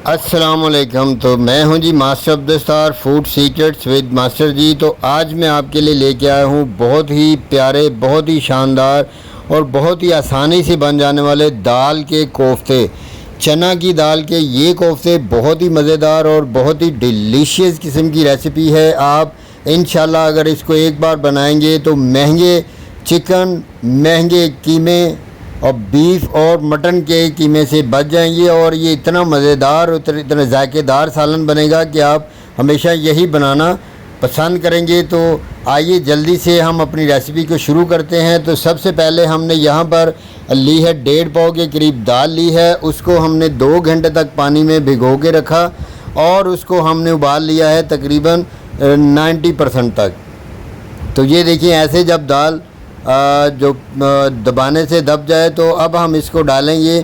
अस्सलामुअलैकुम। तो मैं हूं जी master Abdul food secrets with master ji. तो आज मैं आपके लिए लेके आया हूं बहुत ही प्यारे, बहुत ही शानदार और बहुत ही आसानी से बन जाने वाले दाल के कोफ्ते। चना की दाल के ये कोफ्ते बहुत ही मज़ेदार और बहुत ही डिलीशियस किस्म की रेसिपी है। आप इंशाल्लाह अगर इसको एक बार बनाएंगे तो महंगे चिकन, महंगे कीमे और बीफ और मटन के कीमे से बच जाएंगे और ये इतना मज़ेदार और इतना जायकेदार सालन बनेगा कि आप हमेशा यही बनाना पसंद करेंगे। तो आइए जल्दी से हम अपनी रेसिपी को शुरू करते हैं। तो सबसे पहले हमने यहाँ पर ली है 1.5 पाव के करीब दाल ली है। उसको हमने 2 घंटे तक पानी में भिगो के रखा और उसको हमने उबाल लिया है तकरीबन 90% तक। तो ये देखिए, ऐसे जब दाल जो दबाने से दब जाए तो अब हम इसको डालेंगे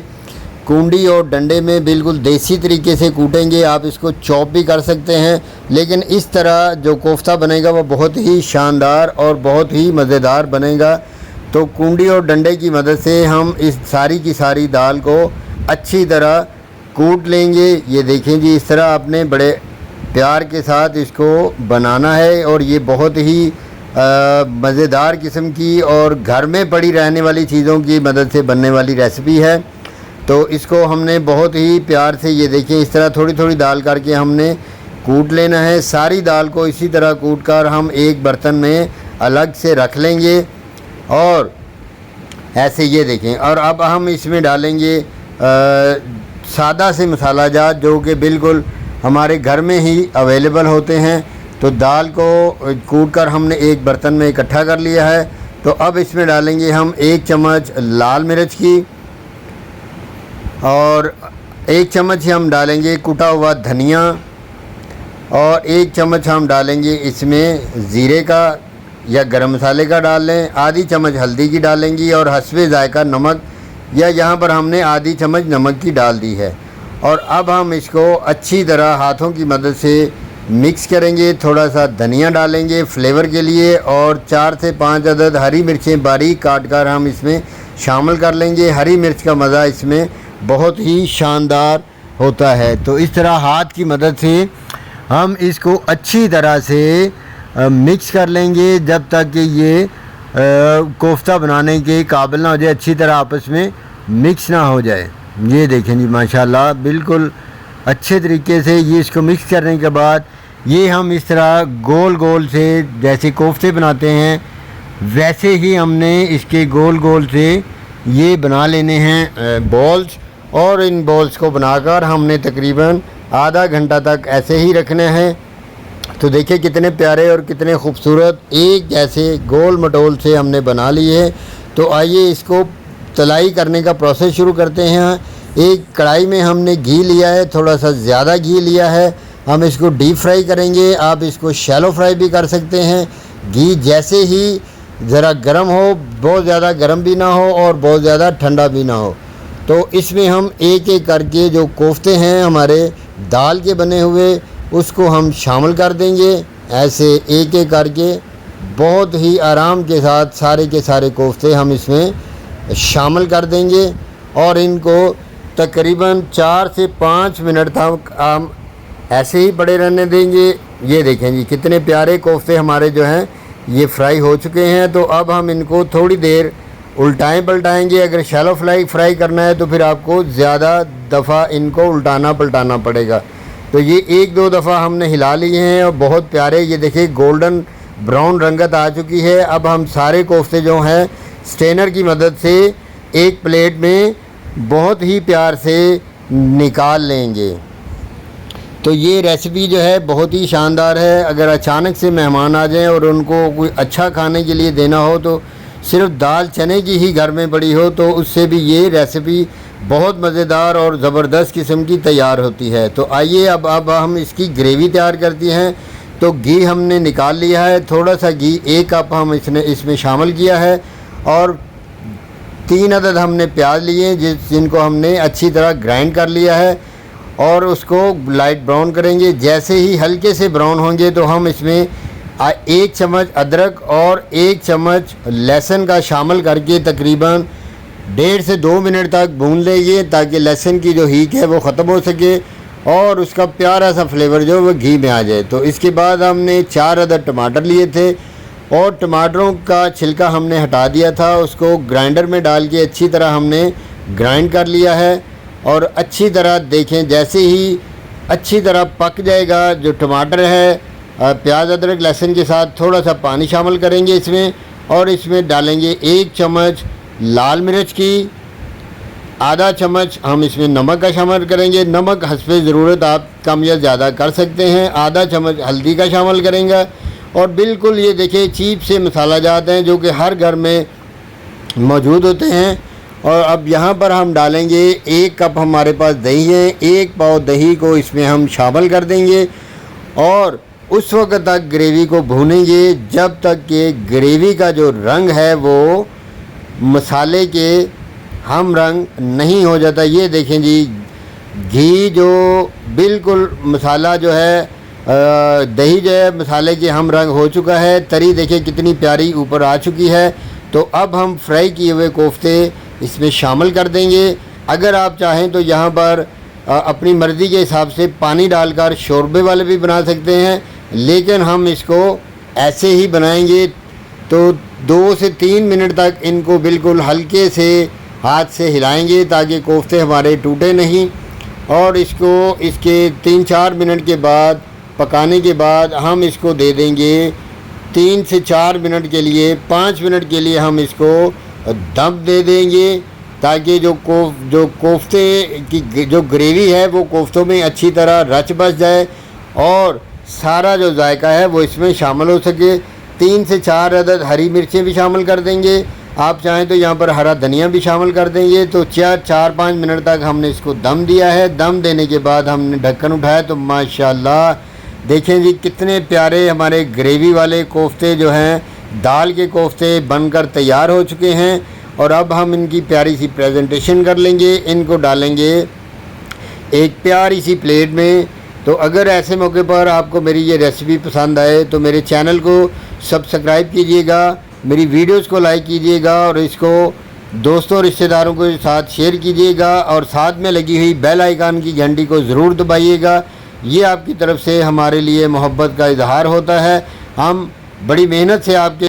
कूंडी और डंडे में, बिल्कुल देसी तरीके से कूटेंगे। आप इसको चॉप भी कर सकते हैं, लेकिन इस तरह जो कोफ्ता बनेगा वो बहुत ही शानदार और बहुत ही मज़ेदार बनेगा। तो कूंडी और डंडे की मदद से हम इस सारी की सारी दाल को अच्छी तरह कूट लेंगे। ये देखें जी, इस तरह आपने बड़े प्यार के साथ इसको बनाना है और ये बहुत ही मज़ेदार किस्म की और घर में पड़ी रहने वाली चीज़ों की मदद से बनने वाली रेसिपी है। तो इसको हमने बहुत ही प्यार से, ये देखिए, इस तरह थोड़ी थोड़ी दाल करके हमने कूट लेना है। सारी दाल को इसी तरह कूट कर हम एक बर्तन में अलग से रख लेंगे और ऐसे ये देखें। और अब हम इसमें डालेंगे सादा से मसाला जात जो कि बिल्कुल हमारे घर में ही अवेलेबल होते हैं। तो दाल को कूट कर हमने एक बर्तन में इकट्ठा कर लिया है। तो अब इसमें डालेंगे हम 1 चम्मच लाल मिर्च की और 1 चम्मच ही हम डालेंगे कुटा हुआ धनिया और 1 चम्मच हम डालेंगे इसमें ज़ीरे का या गरम मसाले का डाल लें। आधी चम्मच हल्दी की डालेंगी और हस्बे जायका नमक, या यहाँ पर हमने आधी चम्मच नमक की डाल दी है। और अब हम इसको अच्छी तरह हाथों की मदद से मिक्स करेंगे। थोड़ा सा धनिया डालेंगे फ्लेवर के लिए और 4 से 5 अदद हरी मिर्चें बारीक काट कर हम इसमें शामिल कर लेंगे। हरी मिर्च का मज़ा इसमें बहुत ही शानदार होता है। तो इस तरह हाथ की मदद से हम इसको अच्छी तरह से मिक्स कर लेंगे जब तक कि ये कोफ्ता बनाने के काबिल ना हो जाए, अच्छी तरह आपस में मिक्स ना हो जाए। ये देखें जी, माशाल्लाह बिल्कुल अच्छे तरीके से ये इसको मिक्स करने के बाद ये हम इस तरह गोल गोल से, जैसे कोफ्ते बनाते हैं वैसे ही हमने इसके गोल गोल से ये बना लेने हैं बॉल्स। और इन बॉल्स को बनाकर हमने तकरीबन आधा घंटा तक ऐसे ही रखने हैं। तो देखिए कितने प्यारे और कितने खूबसूरत एक जैसे गोल मटोल से हमने बना लिए है। तो आइए इसको तलाई करने का प्रोसेस शुरू करते हैं। एक कढ़ाई में हमने घी लिया है, थोड़ा सा ज़्यादा घी लिया है। हम इसको डीप फ्राई करेंगे। आप इसको शैलो फ्राई भी कर सकते हैं। घी जैसे ही ज़रा गर्म हो, बहुत ज़्यादा गर्म भी ना हो और बहुत ज़्यादा ठंडा भी ना हो, तो इसमें हम एक एक करके जो कोफ्ते हैं हमारे दाल के बने हुए उसको हम शामिल कर देंगे। ऐसे एक एक करके बहुत ही आराम के साथ सारे के सारे कोफ्ते हम इसमें शामिल कर देंगे और इनको तकरीबन 4 से 5 मिनट तक हम ऐसे ही पड़े रहने देंगे। ये देखें जी, कितने प्यारे कोफ्ते हमारे जो हैं ये फ्राई हो चुके हैं। तो अब हम इनको थोड़ी देर उल्टाएं पलटाएंगे। अगर शैलो फ्राई करना है तो फिर आपको ज़्यादा दफ़ा इनको उल्टाना पलटाना पड़ेगा। तो ये 1-2 दफ़ा हमने हिला लिए हैं और बहुत प्यारे, ये देखिए, गोल्डन ब्राउन रंगत आ चुकी है। अब हम सारे कोफ्ते जो हैं स्ट्रेनर की मदद से एक प्लेट में बहुत ही प्यार से निकाल लेंगे। तो ये रेसिपी जो है बहुत ही शानदार है। अगर अचानक से मेहमान आ जाएं और उनको कोई अच्छा खाने के लिए देना हो, तो सिर्फ दाल चने की ही घर में पड़ी हो, तो उससे भी ये रेसिपी बहुत मज़ेदार और ज़बरदस्त किस्म की तैयार होती है। तो आइए अब हम इसकी ग्रेवी तैयार करती हैं। तो घी हमने निकाल लिया है, थोड़ा सा घी 1 कप हम इसमें शामिल किया है और 3 अदद हमने प्याज लिए जिनको हमने अच्छी तरह ग्राइंड कर लिया है और उसको लाइट ब्राउन करेंगे। जैसे ही हल्के से ब्राउन होंगे तो हम इसमें 1 चम्मच अदरक और 1 चम्मच लहसुन का शामिल करके तकरीबन 1.5 से 2 मिनट तक भून लेंगे ताकि लहसुन की जो हीट है वो ख़त्म हो सके और उसका प्यारा सा फ्लेवर जो वो घी में आ जाए। तो इसके बाद हमने 4 अदद टमाटर लिए थे और टमाटरों का छिलका हमने हटा दिया था, उसको ग्राइंडर में डाल के अच्छी तरह हमने ग्राइंड कर लिया है। और अच्छी तरह देखें, जैसे ही अच्छी तरह पक जाएगा जो टमाटर है, प्याज अदरक लहसुन के साथ थोड़ा सा पानी शामिल करेंगे इसमें, और इसमें डालेंगे 1 चम्मच लाल मिर्च की, आधा चम्मच हम इसमें नमक का शामिल करेंगे। नमक हस्बे ज़रूरत आप कम या ज़्यादा कर सकते हैं। आधा चम्मच हल्दी का शामिल करेंगे। और बिल्कुल ये देखिए चीप से मसाला जात हैं जो कि हर घर में मौजूद होते हैं। और अब यहाँ पर हम डालेंगे 1 कप हमारे पास दही है, 1 पाव दही को इसमें हम शामिल कर देंगे और उस वक्त तक ग्रेवी को भूनेंगे जब तक कि ग्रेवी का जो रंग है वो मसाले के हम रंग नहीं हो जाता। ये देखें जी, घी जो बिल्कुल मसाला जो है दही जो है मसाले के हम रंग हो चुका है। तरी देखिए कितनी प्यारी ऊपर आ चुकी है। तो अब हम फ्राई किए हुए कोफ्ते इसमें शामिल कर देंगे। अगर आप चाहें तो यहाँ पर अपनी मर्ज़ी के हिसाब से पानी डालकर शोरबे वाले भी बना सकते हैं, लेकिन हम इसको ऐसे ही बनाएंगे। तो 2 से 3 मिनट तक इनको बिल्कुल हल्के से हाथ से हिलाएंगे ताकि कोफ्ते हमारे टूटे नहीं। और इसको इसके 3-4 मिनट के बाद पकाने के बाद हम इसको दे देंगे 3 से 4 मिनट के लिए, 5 मिनट के लिए हम इसको दम दे देंगे ताकि जो कोफ्ते की जो ग्रेवी है वो कोफ्तों में अच्छी तरह रच बस जाए और सारा जो जायका है वो इसमें शामिल हो सके। 3 से 4 अदद हरी मिर्चें भी शामिल कर देंगे। आप चाहें तो यहाँ पर हरा धनिया भी शामिल कर देंगे। तो 4-5 मिनट तक हमने इसको दम दिया है। दम देने के बाद हमने ढक्कन उठाया तो माशाल्लाह देखें जी कितने प्यारे हमारे ग्रेवी वाले कोफ्ते जो हैं, दाल के कोफ्ते बनकर तैयार हो चुके हैं। और अब हम इनकी प्यारी सी प्रेजेंटेशन कर लेंगे। इनको डालेंगे एक प्यारी सी प्लेट में। तो अगर ऐसे मौके पर आपको मेरी ये रेसिपी पसंद आए तो मेरे चैनल को सब्सक्राइब कीजिएगा, मेरी वीडियोस को लाइक कीजिएगा और इसको दोस्तों और रिश्तेदारों के साथ शेयर कीजिएगा और साथ में लगी हुई बेल आइकन की घंटी को ज़रूर दबाइएगा। ये आपकी तरफ से हमारे लिए मोहब्बत का इजहार होता है। हम बड़ी मेहनत से आपके